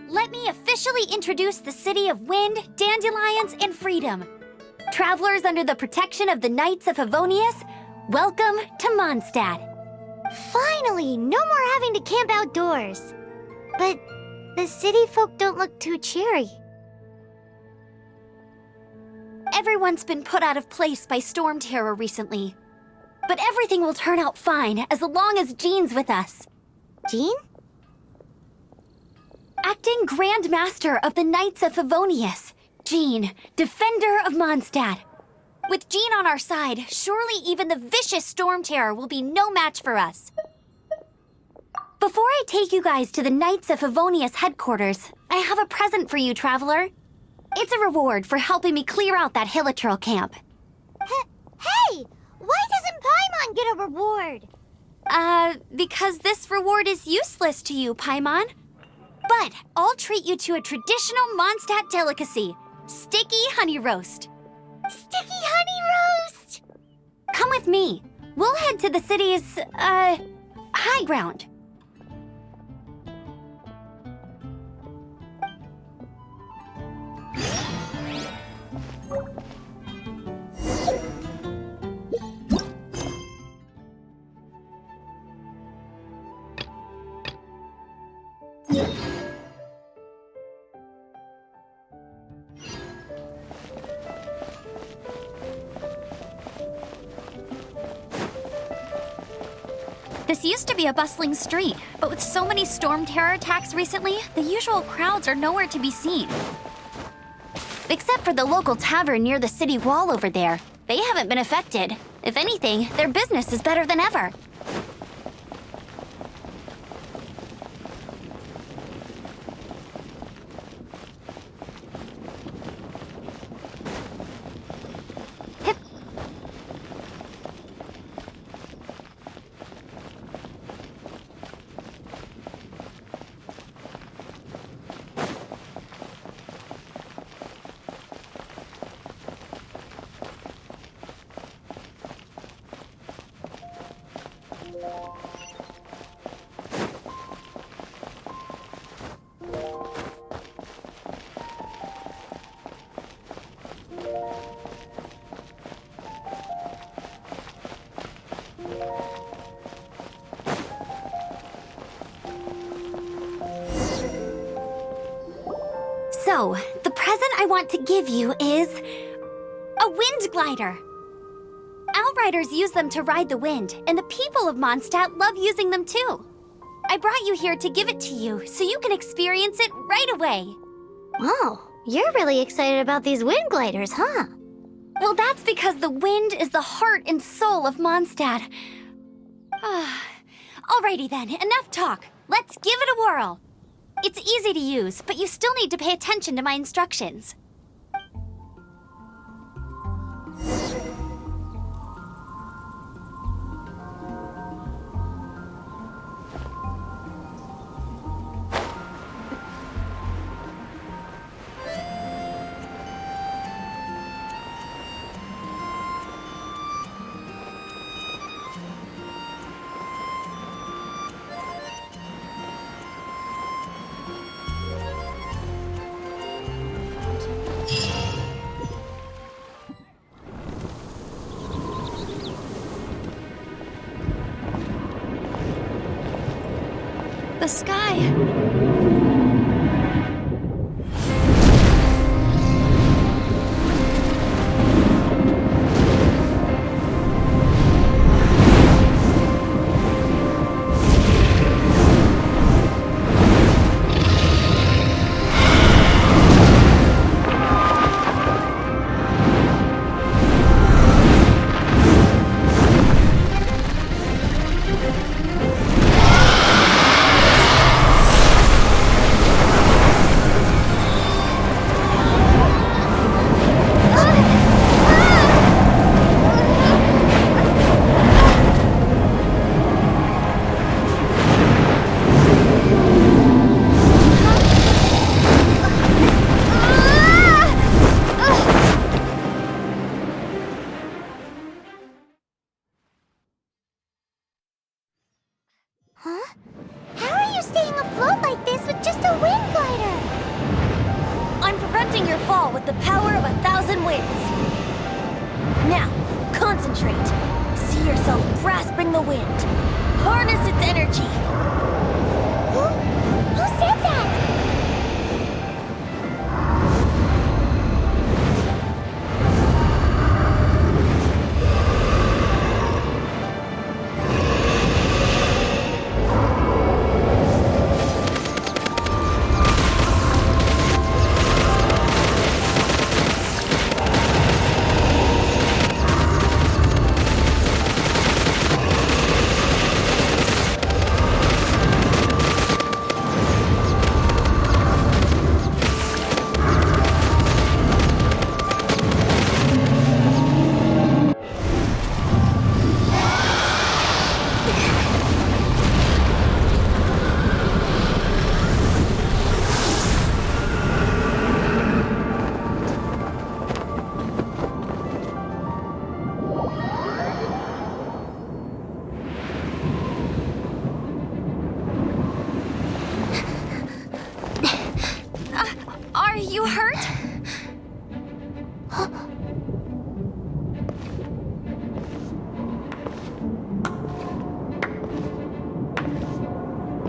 let me officially introduce the city of wind, dandelions, and freedom. Travelers under the protection of the Knights of Favonius, welcome to Mondstadt. Finally, no more having to camp outdoors. But the city folk don't look too cheery. Everyone's been put out of place by Stormterror recently. But everything will turn out fine as long as Jean's with us. Jean? Acting Grand Master of the Knights of Favonius, Jean, Defender of Mondstadt. With Jean on our side, surely even the vicious Stormterror will be no match for us. Before I take you guys to the Knights of Favonius headquarters, I have a present for you, Traveler. It's a reward for helping me clear out that Hilichurl camp. Hey! Why doesn't Paimon get a reward? Because this reward is useless to you, Paimon. But I'll treat you to a traditional Mondstadt delicacy, sticky honey roast. Sticky honey roast! Come with me. We'll head to the city's, high ground. This used to be a bustling street, but with so many Stormterror attacks recently, the usual crowds are nowhere to be seen. Except for the local tavern near the city wall over there. They haven't been affected. If anything, their business is better than ever. So, the present I want to give you is a wind glider. Outriders use them to ride the wind, and the people of Mondstadt love using them too. I brought you here to give it to you, so you can experience it right away. Oh, you're really excited about these wind gliders, huh? Well, that's because the wind is the heart and soul of Mondstadt. Alrighty then, enough talk. Let's give it a whirl. It's easy to use, but you still need to pay attention to my instructions. The sky. with the power of 1,000 winds. Now, concentrate. See yourself grasping the wind. Harness its energy. Who said that? Are you hurt?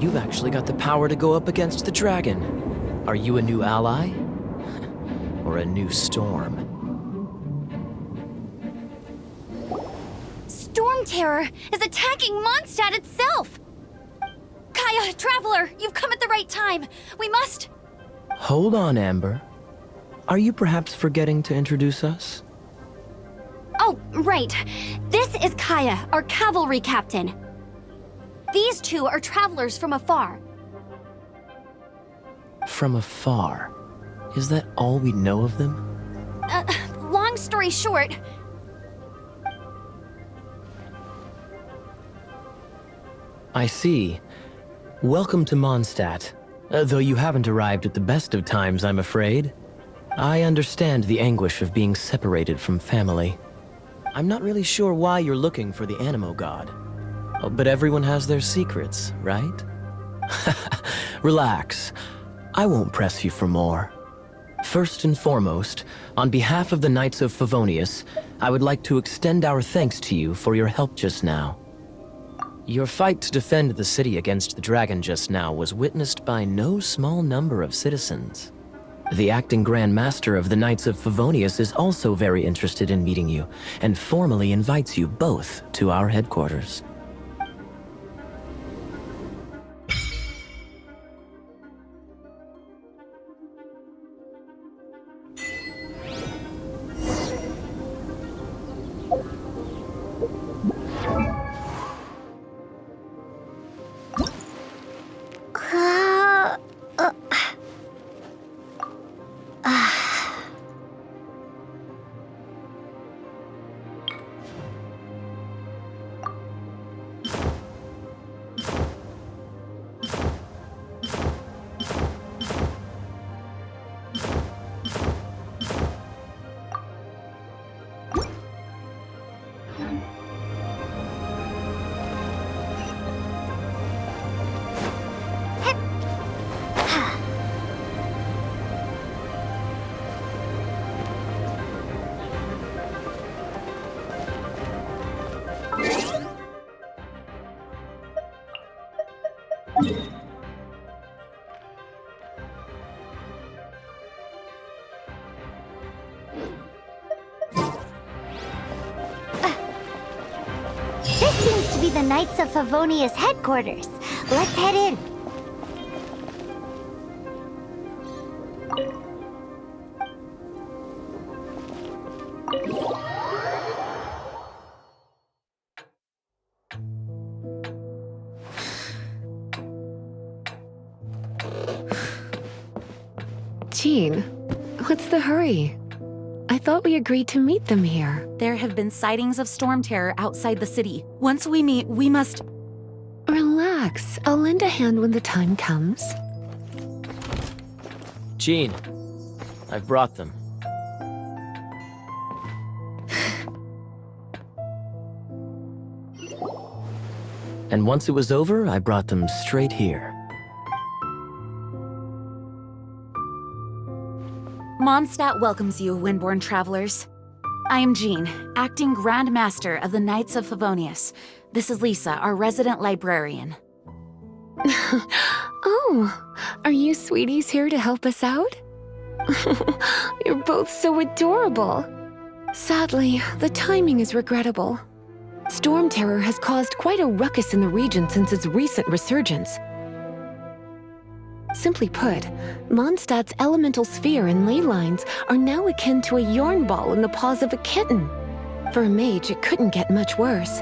You've actually got the power to go up against the dragon. Are you a new ally? Or a new storm? Stormterror is attacking Mondstadt itself! Kaya, Traveler, you've come at the right time. We must... Hold on, Amber. Are you perhaps forgetting to introduce us? Oh, right. This is Kaya, our cavalry captain. These two are travelers from afar. From afar? Is that all we know of them? Long story short... I see. Welcome to Mondstadt. Though you haven't arrived at the best of times, I'm afraid. I understand the anguish of being separated from family. I'm not really sure why you're looking for the Animo God. Oh, but everyone has their secrets, right? Relax. I won't press you for more. First and foremost, on behalf of the Knights of Favonius, I would like to extend our thanks to you for your help just now. Your fight to defend the city against the dragon just now was witnessed by no small number of citizens. The acting Grand Master of the Knights of Favonius is also very interested in meeting you, and formally invites you both to our headquarters. This seems to be the Knights of Favonius headquarters. Let's head in. Jean, what's the hurry? I thought we agreed to meet them here. There have been sightings of Stormterror outside the city. Once we meet, we must... Relax. I'll lend a hand when the time comes. Jean, I've brought them. And once it was over, I brought them straight here. Mondstadt welcomes you, Windborn travelers. I am Jean, acting Grand Master of the Knights of Favonius. This is Lisa, our resident librarian. Oh, are you sweeties here to help us out? You're both so adorable. Sadly, the timing is regrettable. Stormterror has caused quite a ruckus in the region since its recent resurgence. Simply put, Mondstadt's elemental sphere and ley lines are now akin to a yarn ball in the paws of a kitten. For a mage, it couldn't get much worse.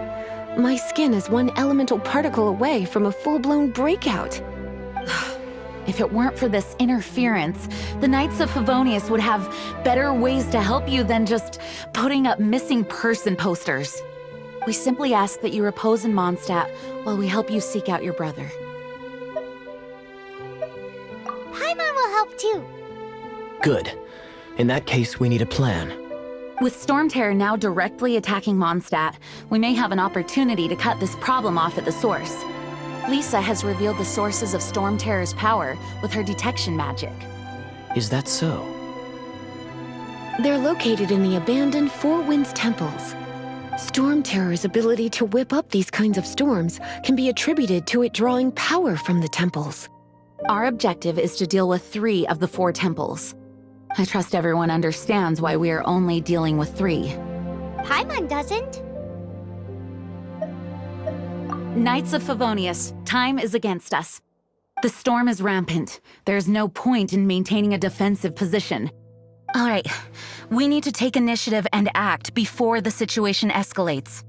My skin is one elemental particle away from a full-blown breakout. If it weren't for this interference, the Knights of Favonius would have better ways to help you than just putting up missing person posters. We simply ask that you repose in Mondstadt while we help you seek out your brother. Paimon will help too. Good. In that case, we need a plan. With Stormterror now directly attacking Mondstadt, we may have an opportunity to cut this problem off at the source. Lisa has revealed the sources of Stormterror's power with her detection magic. Is that so? They're located in the abandoned Four Winds temples. Stormterror's ability to whip up these kinds of storms can be attributed to it drawing power from the temples. Our objective is to deal with 3 of the 4 temples. I trust everyone understands why we are only dealing with 3. Paimon doesn't. Knights of Favonius, time is against us. The storm is rampant. There's no point in maintaining a defensive position. All right, we need to take initiative and act before the situation escalates.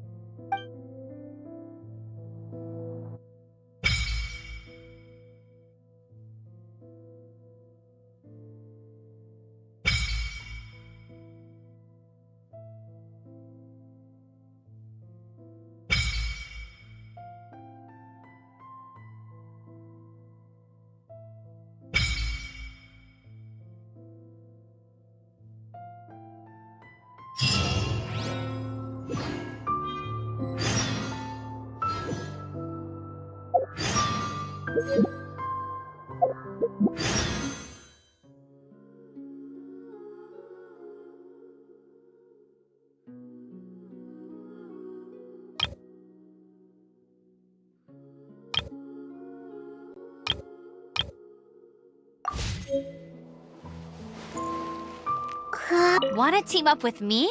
Want to team up with me?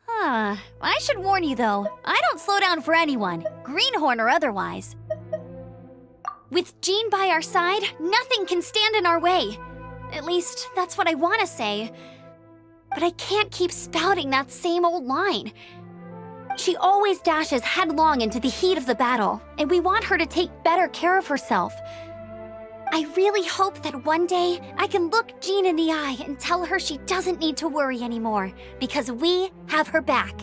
I should warn you though, I don't slow down for anyone, greenhorn or otherwise. With Jean by our side, nothing can stand in our way. At least, that's what I want to say. But I can't keep spouting that same old line. She always dashes headlong into the heat of the battle, and we want her to take better care of herself. I really hope that one day I can look Jean in the eye and tell her she doesn't need to worry anymore, because we have her back.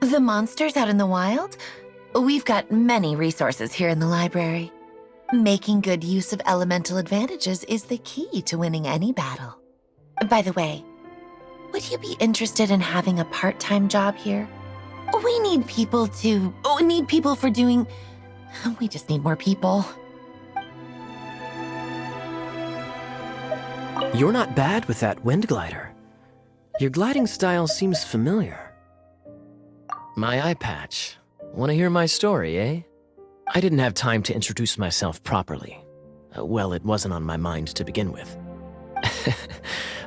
The monsters out in the wild? We've got many resources here in the library. Making good use of elemental advantages is the key to winning any battle. By the way, would you be interested in having a part-time job here? We need people for doing... We just need more people. You're not bad with that wind glider. Your gliding style seems familiar. My eye patch. Want to hear my story, eh? I didn't have time to introduce myself properly. Well, it wasn't on my mind to begin with.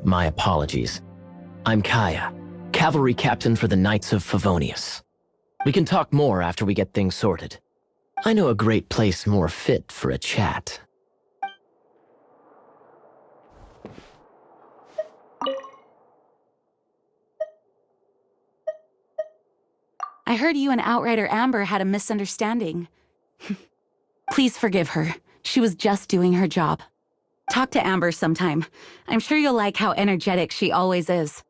My apologies. I'm Kaya, cavalry captain for the Knights of Favonius. We can talk more after we get things sorted. I know a great place more fit for a chat. I heard you and Outrider Amber had a misunderstanding. Please forgive her. She was just doing her job. Talk to Amber sometime. I'm sure you'll like how energetic she always is.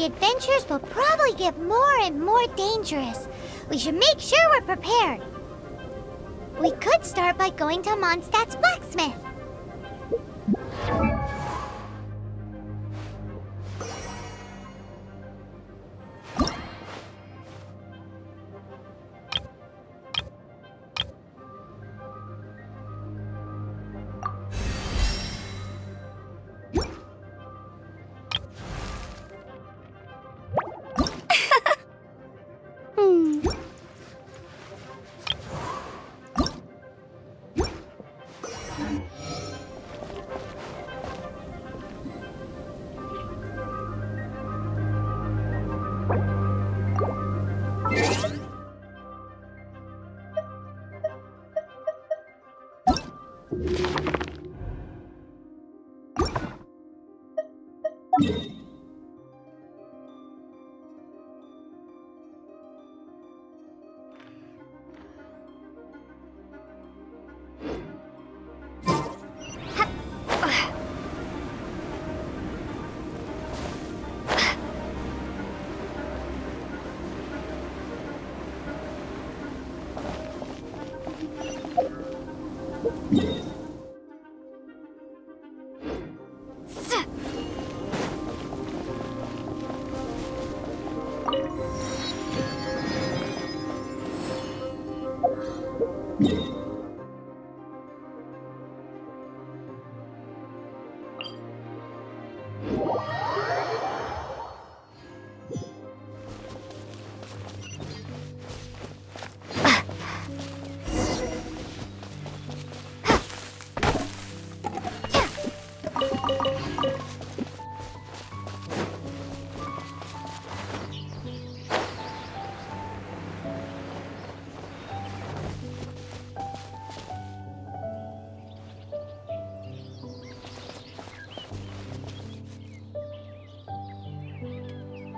the adventures will probably get more and more dangerous. We should make sure we're prepared. We could start by going to Mondstadt's blacksmith.